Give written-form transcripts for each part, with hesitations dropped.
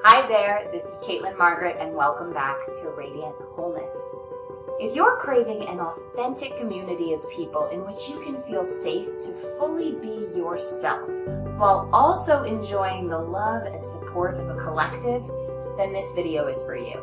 Hi there, this is Margaret, and welcome back to Radiant Wholeness. If you're craving an authentic community of people in which you can feel safe to fully be yourself, while also enjoying the love and support of a collective, then this video is for you.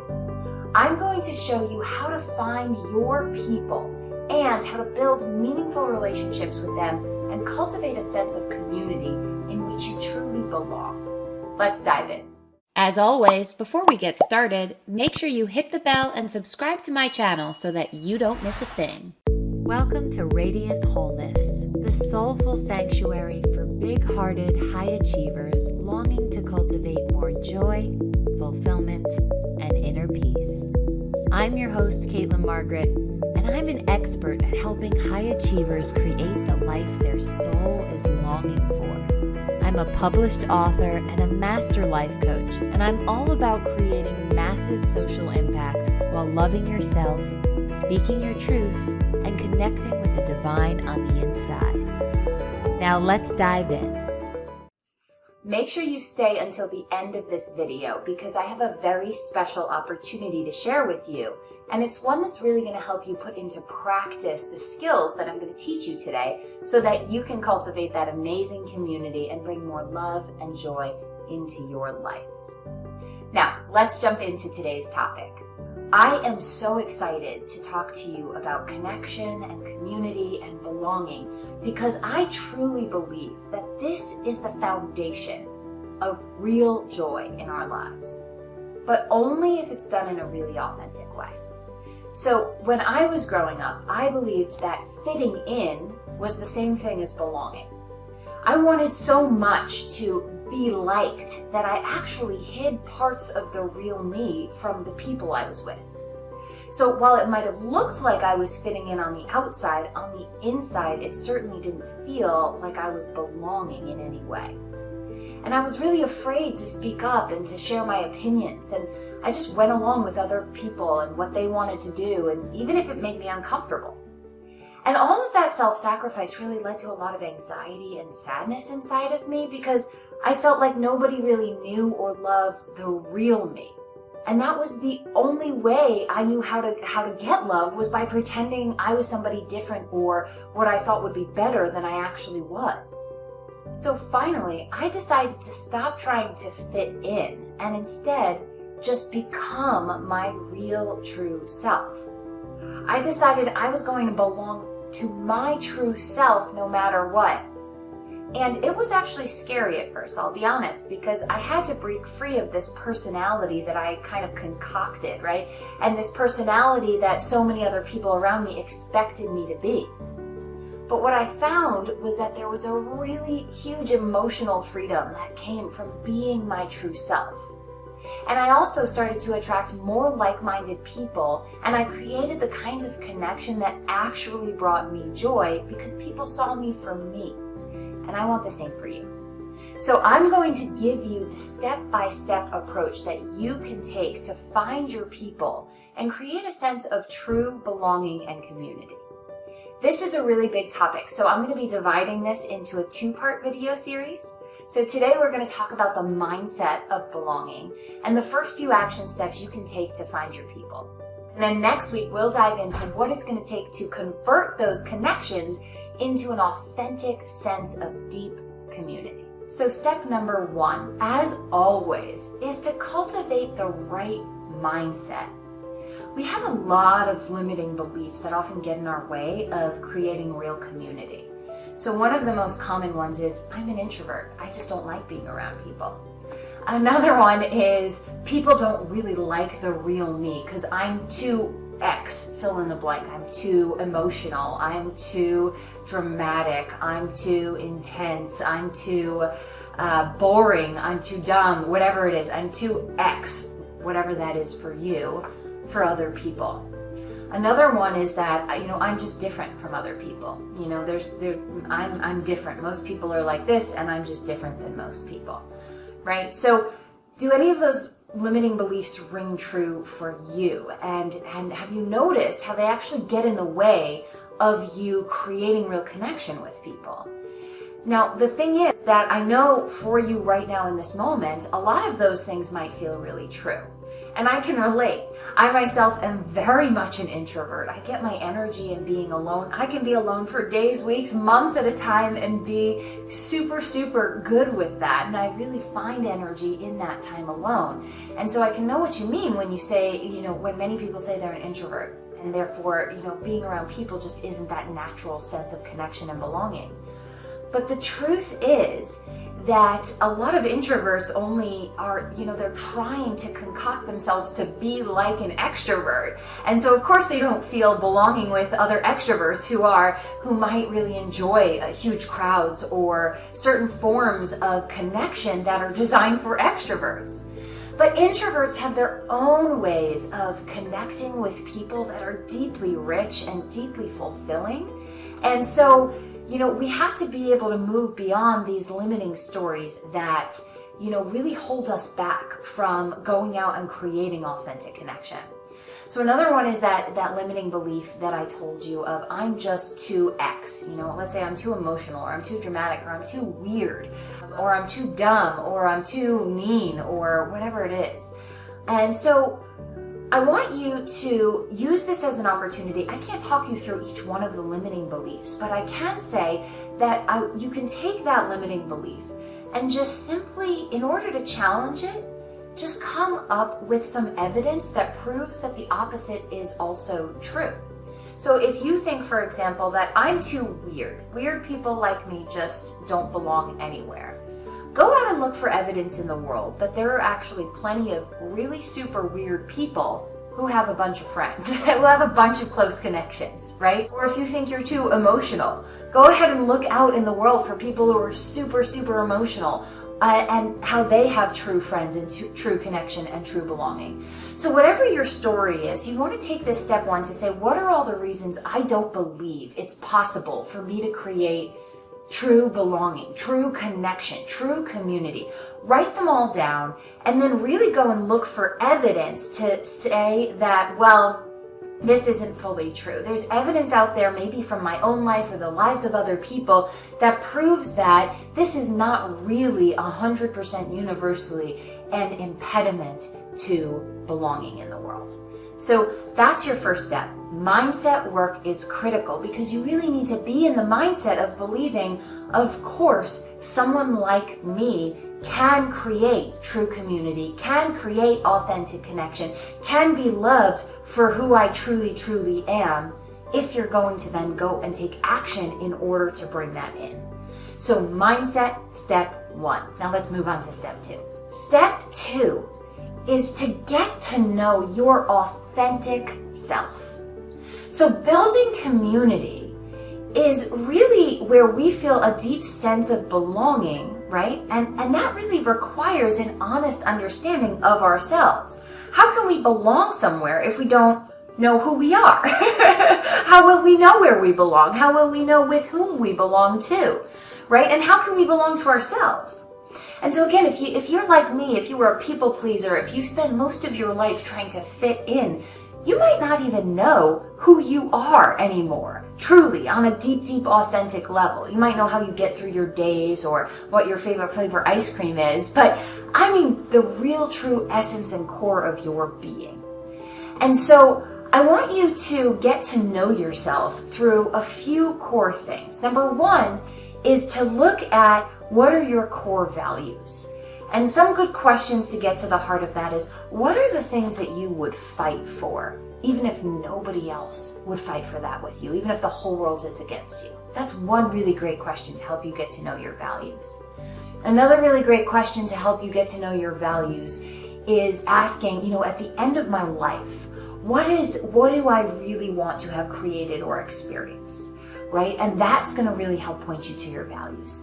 I'm going to show you how to find your people and how to build meaningful relationships with them and cultivate a sense of community in which you truly belong. Let's dive in. As always, before we get started, make sure you hit the bell and subscribe to my channel so that you don't miss a thing. Welcome to Radiant Wholeness, the soulful sanctuary for big-hearted high achievers longing to cultivate more joy, fulfillment, and inner peace. I'm your host, Margaret, and I'm an expert at helping high achievers create the life their soul is longing for. I'm a published author and a master life coach, and I'm all about creating massive social impact while loving yourself, speaking your truth, and connecting with the divine on the inside. Now let's dive in. Make sure you stay until the end of this video because I have a very special opportunity to share with you, and it's one that's really going to help you put into practice the skills that I'm going to teach you today so that you can cultivate that amazing community and bring more love and joy into your life. Now, let's jump into today's topic. I am so excited to talk to you about connection and community and belonging because I truly believe that this is the foundation of real joy in our lives, but only if it's done in a really authentic way. So when I was growing up, I believed that fitting in was the same thing as belonging. I wanted so much to be liked that I actually hid parts of the real me from the people I was with. So while it might have looked like I was fitting in on the outside, on the inside, it certainly didn't feel like I was belonging in any way. And I was really afraid to speak up and to share my opinions, and I just went along with other people and what they wanted to do, and even if it made me uncomfortable. And all of that self-sacrifice really led to a lot of anxiety and sadness inside of me because I felt like nobody really knew or loved the real me. And that was the only way I knew how to get love was by pretending I was somebody different or what I thought would be better than I actually was. So finally, I decided to stop trying to fit in and instead just become my real true self. I decided I was going to belong to my true self no matter what. And it was actually scary at first, I'll be honest, because I had to break free of this personality that I kind of concocted, right? And this personality that so many other people around me expected me to be. But what I found was that there was a really huge emotional freedom that came from being my true self. And I also started to attract more like-minded people, and I created the kinds of connection that actually brought me joy because people saw me for me. And I want the same for you. So I'm going to give you the step-by-step approach that you can take to find your people and create a sense of true belonging and community. This is a really big topic, so I'm going to be dividing this into a two-part video series. So today we're going to talk about the mindset of belonging and the first few action steps you can take to find your people. And then next week we'll dive into what it's going to take to convert those connections into an authentic sense of deep community. So step number one, as always, is to cultivate the right mindset. We have a lot of limiting beliefs that often get in our way of creating real community. So one of the most common ones is, I'm an introvert. I just don't like being around people. Another one is, people don't really like the real me because I'm too X, fill in the blank. I'm too emotional. I'm too dramatic. I'm too intense. I'm too boring. I'm too dumb. Whatever it is, I'm too X, whatever that is for you, for other people. Another one is that, I'm just different from other people. I'm different. Most people are like this, and I'm just different than most people, right? So do any of those limiting beliefs ring true for you? And have you noticed how they actually get in the way of you creating real connection with people? Now, the thing is that I know for you right now in this moment, a lot of those things might feel really true. And I can relate. I myself am very much an introvert. I get my energy in being alone. I can be alone for days, weeks, months at a time and be super, super good with that. And I really find energy in that time alone. And so I can know what you mean when you say, when many people say they're an introvert and therefore, being around people just isn't that natural sense of connection and belonging. But the truth is that a lot of introverts only are, they're trying to concoct themselves to be like an extrovert. And so of course they don't feel belonging with other extroverts who might really enjoy huge crowds or certain forms of connection that are designed for extroverts. But introverts have their own ways of connecting with people that are deeply rich and deeply fulfilling. And so we have to be able to move beyond these limiting stories that, really hold us back from going out and creating authentic connection. So another one is that limiting belief that I told you of, I'm just too X. Let's say I'm too emotional, or I'm too dramatic, or I'm too weird, or I'm too dumb, or I'm too mean, or whatever it is. And so I want you to use this as an opportunity. I can't talk you through each one of the limiting beliefs, but I can say that you can take that limiting belief and just simply, in order to challenge it, just come up with some evidence that proves that the opposite is also true. So if you think, for example, that I'm too weird people like me just don't belong anywhere, go out and look for evidence in the world that there are actually plenty of really super weird people who have a bunch of friends, who have a bunch of close connections, right? Or if you think you're too emotional, go ahead and look out in the world for people who are super, super emotional and how they have true friends and true connection and true belonging. So whatever your story is, you want to take this step one to say, what are all the reasons I don't believe it's possible for me to create true belonging, true connection, true community? Write them all down and then really go and look for evidence to say that, well, this isn't fully true. There's evidence out there, maybe from my own life or the lives of other people, that proves that this is not really 100% universally an impediment to belonging in the world. So that's your first step. Mindset work is critical because you really need to be in the mindset of believing, of course, someone like me can create true community, can create authentic connection, can be loved for who I truly, truly am, if you're going to then go and take action in order to bring that in. So mindset, step one. Now let's move on to step two. Step two is to get to know your authentic self. So building community is really where we feel a deep sense of belonging, right? And that really requires an honest understanding of ourselves. How can we belong somewhere if we don't know who we are? How will we know where we belong? How will we know with whom we belong to, right? And how can we belong to ourselves? And so again, if you're like me, if you were a people pleaser, if you spend most of your life trying to fit in, you might not even know who you are anymore, truly, on a deep, deep, authentic level. You might know how you get through your days or what your favorite flavor ice cream is, but I mean the real, true essence and core of your being. And so I want you to get to know yourself through a few core things. Number one is to look at what are your core values. And some good questions to get to the heart of that is, what are the things that you would fight for, even if nobody else would fight for that with you, even if the whole world is against you? That's one really great question to help you get to know your values. Another really great question to help you get to know your values is asking, at the end of my life, what do I really want to have created or experienced, right? And that's going to really help point you to your values.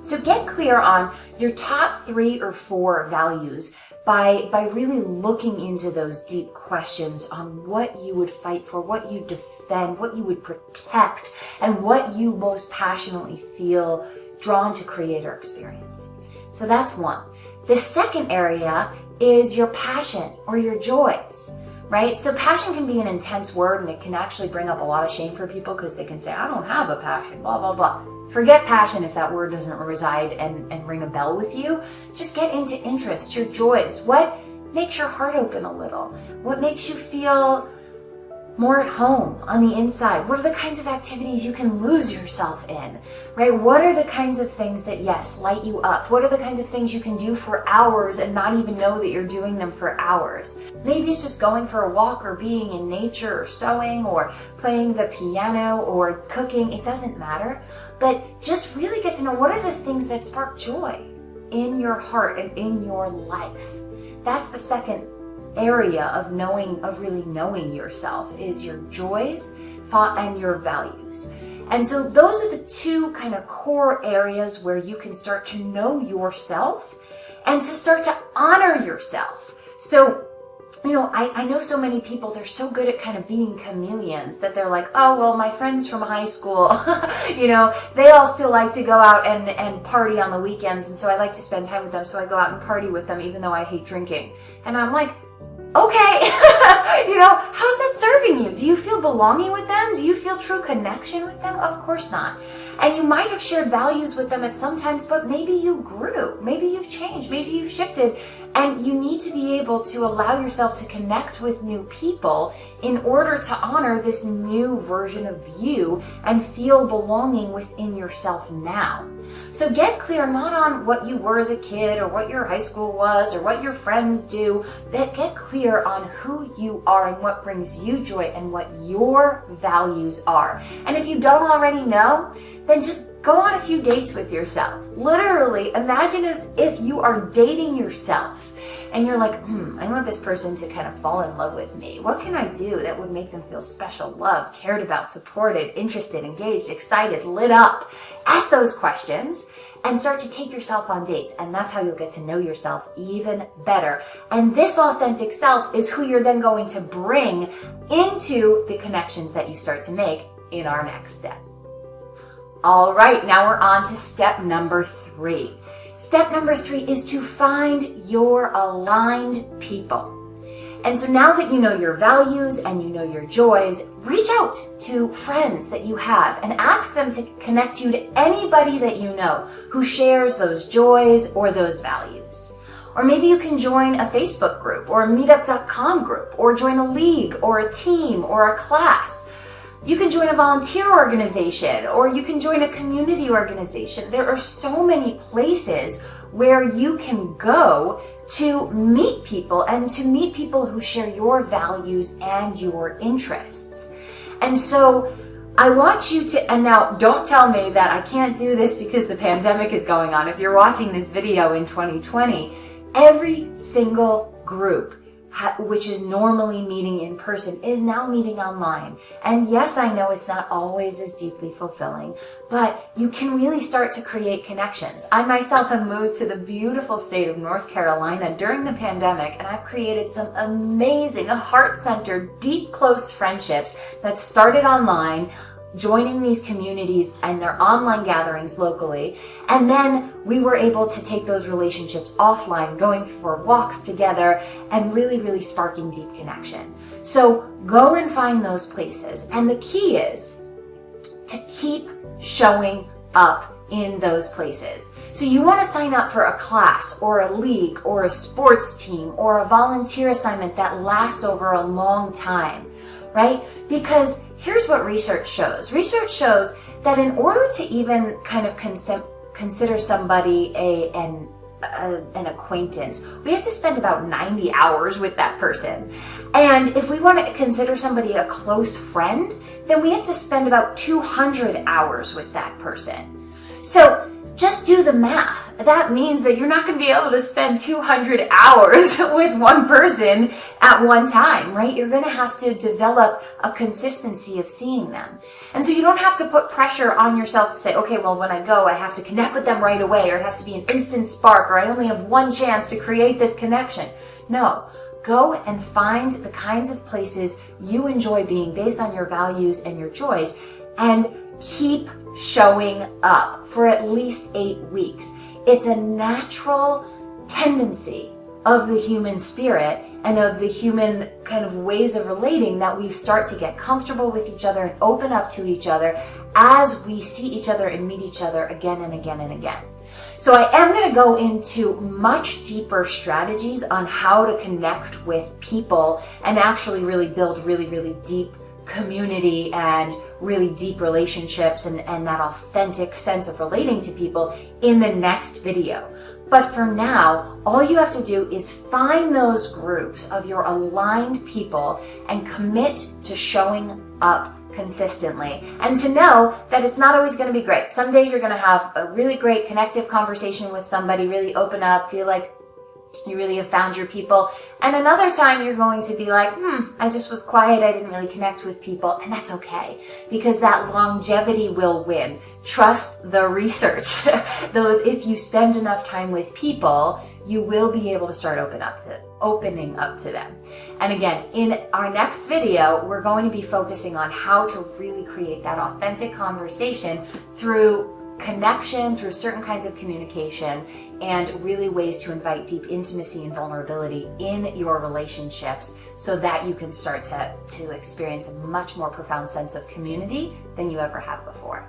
So get clear on your top 3 or 4 values by really looking into those deep questions on what you would fight for, what you defend, what you would protect, and what you most passionately feel drawn to create or experience. So that's one. The second area is your passion or your joys, right? So passion can be an intense word and it can actually bring up a lot of shame for people because they can say, I don't have a passion, blah, blah, blah. Forget passion if that word doesn't reside and ring a bell with you. Just get into interests, your joys. What makes your heart open a little? What makes you feel more at home on the inside? What are the kinds of activities you can lose yourself in, right? What are the kinds of things that, yes, light you up? What are the kinds of things you can do for hours and not even know that you're doing them for hours? Maybe it's just going for a walk or being in nature or sewing or playing the piano or cooking. It doesn't matter. But just really get to know what are the things that spark joy in your heart and in your life. That's the second area of really knowing yourself, is your joys, thought, and your values. And so those are the two kind of core areas where you can start to know yourself and to start to honor yourself. So, I know so many people, they're so good at kind of being chameleons that they're like, oh, well, my friends from high school, they all still like to go out and party on the weekends. And so I like to spend time with them. So I go out and party with them, even though I hate drinking. And I'm like, okay, how's that serving you? Do you feel belonging with them? Do you feel true connection with them? Of course not. And you might have shared values with them at some times, but maybe you grew, maybe you've changed, maybe you've shifted, and you need to be able to allow yourself to connect with new people in order to honor this new version of you and feel belonging within yourself now. So get clear not on what you were as a kid or what your high school was or what your friends do, but get clear on who you are and what brings you joy and what your values are. And if you don't already know, then just go on a few dates with yourself. Literally, imagine as if you are dating yourself and you're like, I want this person to kind of fall in love with me. What can I do that would make them feel special, loved, cared about, supported, interested, engaged, excited, lit up? Ask those questions and start to take yourself on dates. And that's how you'll get to know yourself even better. And this authentic self is who you're then going to bring into the connections that you start to make in our next step. All right, now we're on to step number 3. Step number 3 is to find your aligned people. And so now that you know your values and you know your joys, reach out to friends that you have and ask them to connect you to anybody that you know who shares those joys or those values. Or maybe you can join a Facebook group or a meetup.com group or join a league or a team or a class. You can join a volunteer organization or you can join a community organization. There are so many places where you can go to meet people and to meet people who share your values and your interests. And so I want you to, and now don't tell me that I can't do this because the pandemic is going on. If you're watching this video in 2020, every single group which is normally meeting in person is now meeting online. And yes, I know it's not always as deeply fulfilling, but you can really start to create connections. I myself have moved to the beautiful state of North Carolina during the pandemic, and I've created some amazing, heart-centered, deep, close friendships that started online, joining these communities and their online gatherings locally. And then we were able to take those relationships offline, going for walks together and really, really sparking deep connection. So go and find those places. And the key is to keep showing up in those places. So you want to sign up for a class or a league or a sports team or a volunteer assignment that lasts over a long time, right? Because here's what research shows. Research shows that in order to even kind of consider somebody an acquaintance, we have to spend about 90 hours with that person. And if we want to consider somebody a close friend, then we have to spend about 200 hours with that person. So just do the math. That means that you're not going to be able to spend 200 hours with one person at one time, right? You're going to have to develop a consistency of seeing them. And so you don't have to put pressure on yourself to say, okay, well, when I go, I have to connect with them right away, or it has to be an instant spark, or I only have one chance to create this connection. No. Go and find the kinds of places you enjoy being based on your values and your joys, and keep showing up for at least 8 weeks. It's a natural tendency of the human spirit and of the human kind of ways of relating that we start to get comfortable with each other and open up to each other as we see each other and meet each other again and again and again. So I am going to go into much deeper strategies on how to connect with people and actually really build really, really deep community and really deep relationships and that authentic sense of relating to people in the next video. But for now, all you have to do is find those groups of your aligned people and commit to showing up consistently, and to know that it's not always going to be great. Some days you're going to have a really great connective conversation with somebody, really open up, feel like you really have found your people. And another time you're going to be like, I just was quiet, I didn't really connect with people. And that's okay, because that longevity will win. Trust the research. If you spend enough time with people, you will be able to start opening up to them. And again, in our next video, we're going to be focusing on how to really create that authentic conversation through connection, through certain kinds of communication, and really ways to invite deep intimacy and vulnerability in your relationships so that you can start to experience a much more profound sense of community than you ever have before.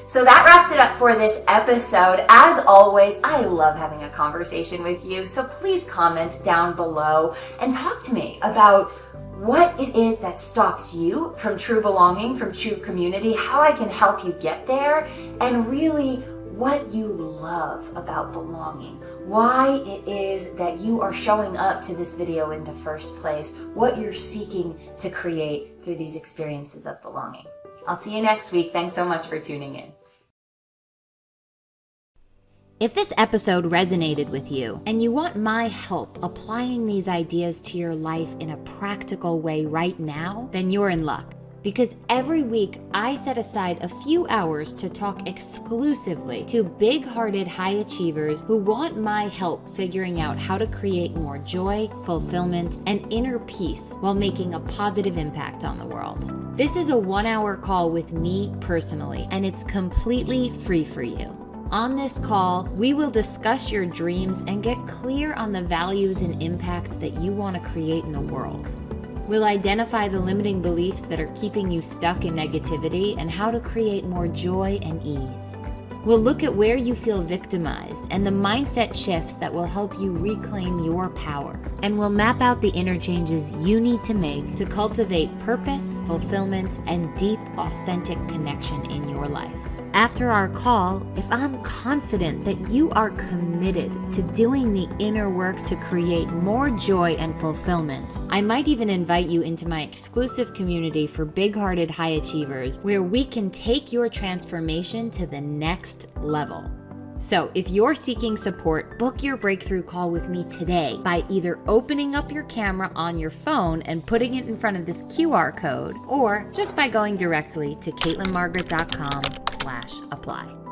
So that wraps it up for this episode. As always, I love having a conversation with you, so please comment down below and talk to me about what it is that stops you from true belonging, from true community, how I can help you get there, and really what you love about belonging, why it is that you are showing up to this video in the first place, what you're seeking to create through these experiences of belonging. I'll see you next week. Thanks so much for tuning in. If this episode resonated with you and you want my help applying these ideas to your life in a practical way right now, then you're in luck. Because every week I set aside a few hours to talk exclusively to big-hearted high achievers who want my help figuring out how to create more joy, fulfillment, and inner peace while making a positive impact on the world. This is a 1-hour call with me personally, and it's completely free for you. On this call, we will discuss your dreams and get clear on the values and impact that you want to create in the world. We'll identify the limiting beliefs that are keeping you stuck in negativity and how to create more joy and ease. We'll look at where you feel victimized and the mindset shifts that will help you reclaim your power. And we'll map out the inner changes you need to make to cultivate purpose, fulfillment, and deep, authentic connection in your life. After our call, if I'm confident that you are committed to doing the inner work to create more joy and fulfillment, I might even invite you into my exclusive community for big-hearted high achievers, where we can take your transformation to the next level. So if you're seeking support, book your breakthrough call with me today by either opening up your camera on your phone and putting it in front of this QR code, or just by going directly to caitlinmargaret.com/apply.